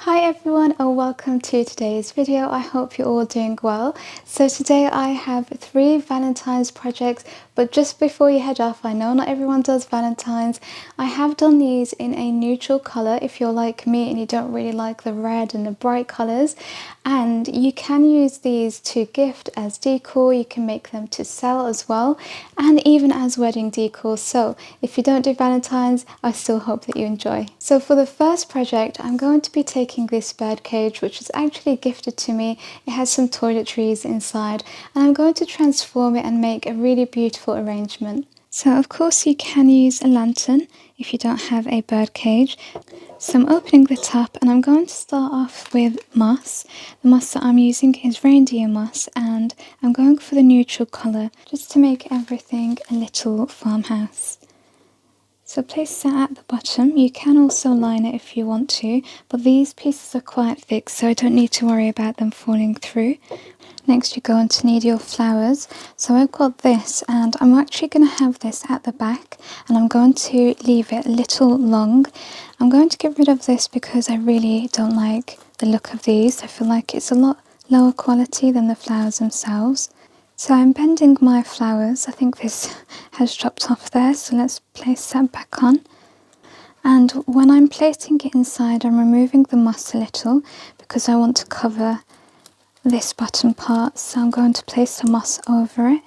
Hi everyone and welcome to today's video. I hope you're all doing well. So today I have 3 Valentine's projects, but just before you head off, I know not everyone does Valentine's. I have done these in a neutral colour if you're like me and you don't really like the red and the bright colours. And you can use these to gift as decor, you can make them to sell as well, and even as wedding decor. So if you don't do Valentine's, I still hope that you enjoy. So for the first project, I'm going to be taking this bird cage, which was actually gifted to me. It has some toiletries inside, and I'm going to transform it and make a really beautiful arrangement. So of course you can use a lantern if you don't have a bird cage. So I'm opening the top and I'm going to start off with moss. The moss that I'm using is reindeer moss and I'm going for the neutral colour just to make everything a little farmhouse. So place that at the bottom. You can also line it if you want to, but these pieces are quite thick so I don't need to worry about them falling through. Next you're going to need your flowers. So I've got this and I'm actually going to have this at the back and I'm going to leave it a little long. I'm going to get rid of this because I really don't like the look of these. I feel like it's a lot lower quality than the flowers themselves. So I'm bending my flowers. I think this has dropped off there, so let's place that back on. And when I'm placing it inside, I'm removing the moss a little because I want to cover this bottom part, so I'm going to place the moss over it.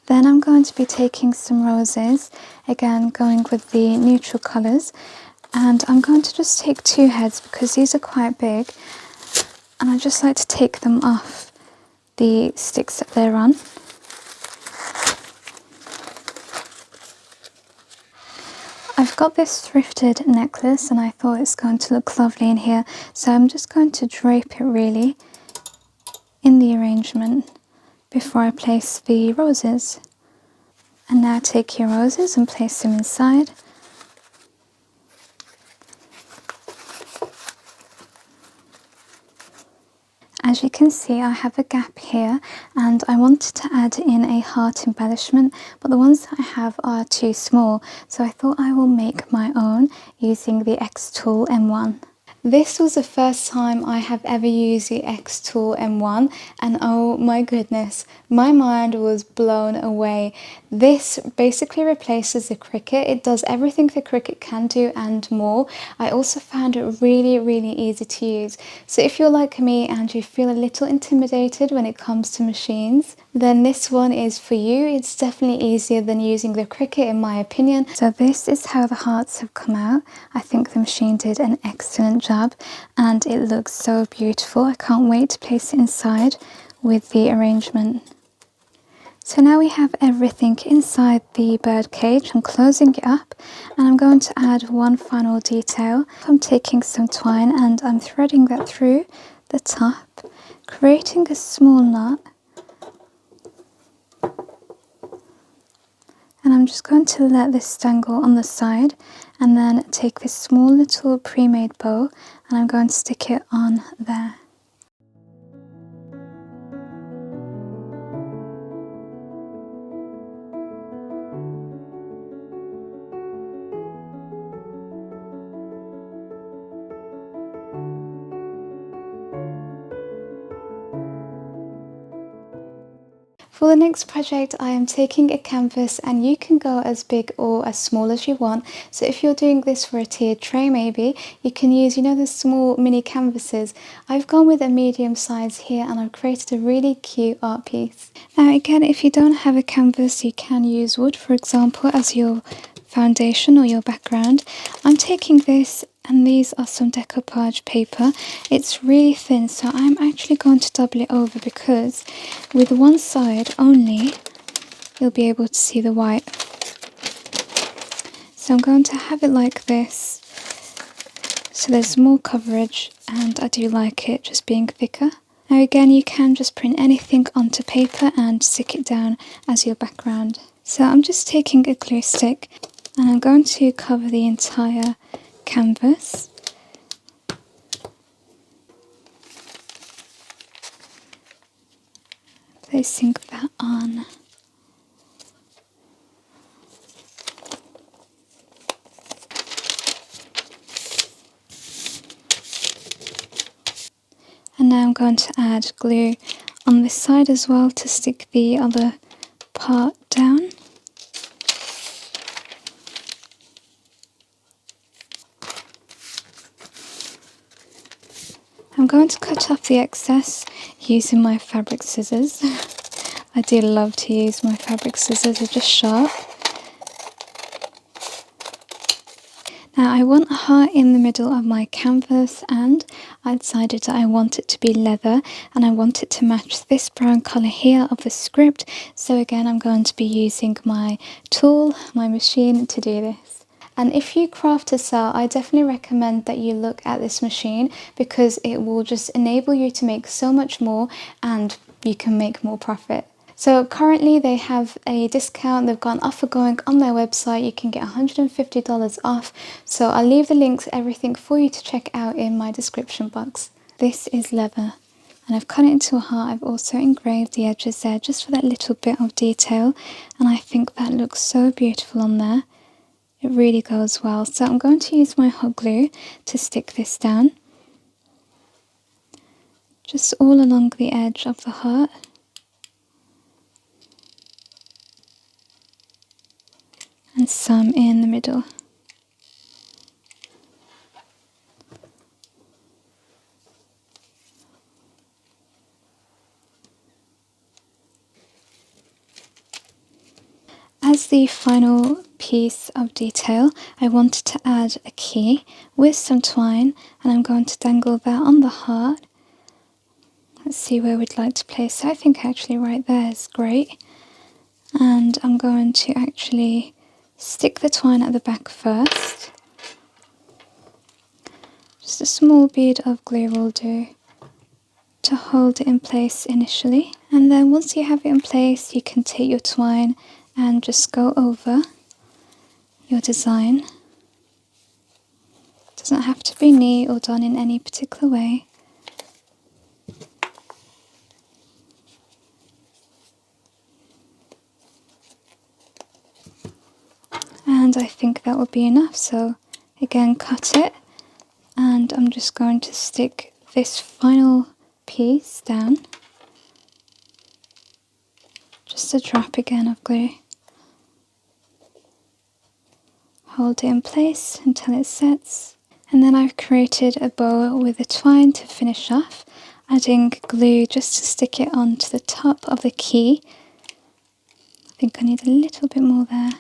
Then I'm going to be taking some roses, again going with the neutral colours, and I'm going to just take 2 heads because these are quite big and I just like to take them off the sticks that they're on. I've got this thrifted necklace and I thought it's going to look lovely in here, so I'm just going to drape it really in the arrangement before I place the roses. And now take your roses and place them inside. As you can see, I have a gap here and I wanted to add in a heart embellishment, but the ones that I have are too small, so I thought I will make my own using the XTOOL M1. This was the first time I have ever used the XTOOL M1 and oh my goodness, my mind was blown away. This basically replaces the Cricut. It does everything the Cricut can do and more. I also found it really easy to use. So if you're like me and you feel a little intimidated when it comes to machines, then this one is for you. It's definitely easier than using the Cricut in my opinion. So this is how the hearts have come out. I think the machine did an excellent job and it looks so beautiful. I can't wait to place it inside with the arrangement. So now we have everything inside the bird cage. I'm closing it up and I'm going to add one final detail. I'm taking some twine and I'm threading that through the top, creating a small knot. And I'm just going to let this dangle on the side and then take this small little pre-made bow and I'm going to stick it on there. For the next project, I am taking a canvas and you can go as big or as small as you want. So if you're doing this for a tiered tray maybe, you can use, the small mini canvases. I've gone with a medium size here and I've created a really cute art piece. Now again, if you don't have a canvas, you can use wood, for example, as your foundation or your background. I'm taking this and these are some decoupage paper. It's really thin, so I'm actually going to double it over because with one side only you'll be able to see the white. So I'm going to have it like this so there's more coverage and I do like it just being thicker. Now again, you can just print anything onto paper and stick it down as your background. So I'm just taking a glue stick and I'm going to cover the entire canvas. Placing that on. now I'm going to add glue on this side as well to stick the other part down. I'm going to cut off the excess using my fabric scissors. I do love to use my fabric scissors, they're just sharp. Now I want a heart in the middle of my canvas, and I decided that I want it to be leather and I want it to match this brown colour here of the script. So again, I'm going to be using my tool, my machine, to do this. And if you craft to sell, I definitely recommend that you look at this machine because it will just enable you to make so much more and you can make more profit. So currently they have a discount, they've got an offer going on their website, you can get $150 off. So I'll leave the links, everything for you to check out in my description box. This is leather and I've cut it into a heart. I've also engraved the edges there just for that little bit of detail, and I think that looks so beautiful on there. It really goes well. So I'm going to use my hot glue to stick this down. Just all along the edge of the heart. And some in the middle. As the final piece of detail, I wanted to add a key with some twine, and I'm going to dangle that on the heart. Let's see where we'd like to place it. I think actually right there is great. And I'm going to actually stick the twine at the back first. Just a small bead of glue will do to hold it in place initially. And then once you have it in place, you can take your twine and just go over your design. It doesn't have to be neat or done in any particular way. And I think that will be enough, so again cut it, and I'm just going to stick this final piece down. Just a drop again of glue. Hold it in place until it sets, and then I've created a bow with a twine to finish off, adding glue just to stick it onto the top of the key. I think I need a little bit more there.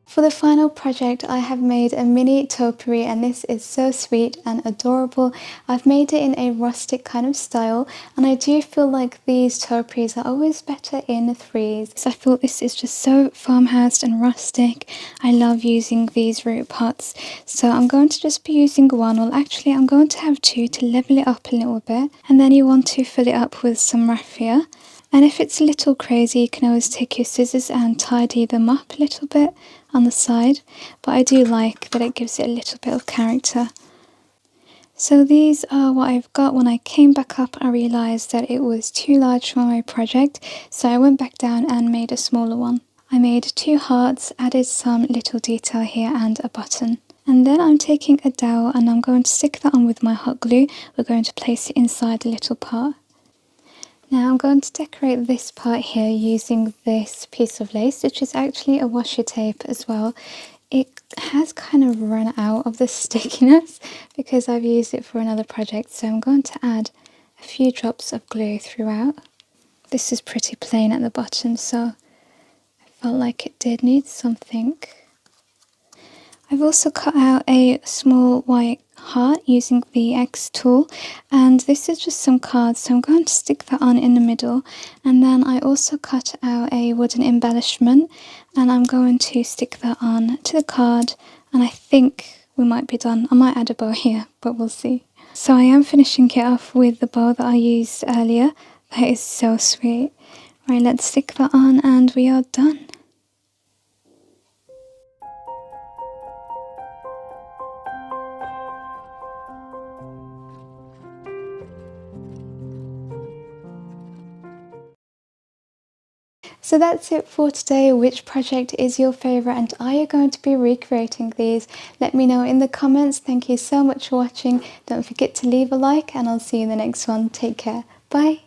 For the final project, I have made a mini topiary, and this is so sweet and adorable. I've made it in a rustic kind of style, and I do feel like these topiaries are always better in threes. So I thought this is just so farmhouse and rustic. I love using these root pots, so I'm going to just be using one. Well, actually I'm going to have two to level it up a little bit, and then you want to fill it up with some raffia. And if it's a little crazy, you can always take your scissors and tidy them up a little bit on the side, but I do like that it gives it a little bit of character. So these are what I've got. When I came back up, I realised that it was too large for my project, so I went back down and made a smaller one. I made two hearts, added some little detail here and a button. And then I'm taking a dowel and I'm going to stick that on with my hot glue. We're going to place it inside the little part. Now I'm going to decorate this part here using this piece of lace, which is actually a washi tape as well. It has kind of run out of the stickiness because I've used it for another project, so I'm going to add a few drops of glue throughout. This is pretty plain at the bottom, so I felt like it did need something. I've also cut out a small white heart using the XTOOL, and this is just some cards, so I'm going to stick that on in the middle. And then I also cut out a wooden embellishment and I'm going to stick that on to the card, and I think we might be done. I might add a bow here, but we'll see. So I am finishing it off with the bow that I used earlier. That is so sweet. Right, let's stick that on and we are done. So that's it for today. Which project is your favourite and are you going to be recreating these? Let me know in the comments. Thank you so much for watching. Don't forget to leave a like and I'll see you in the next one. Take care. Bye.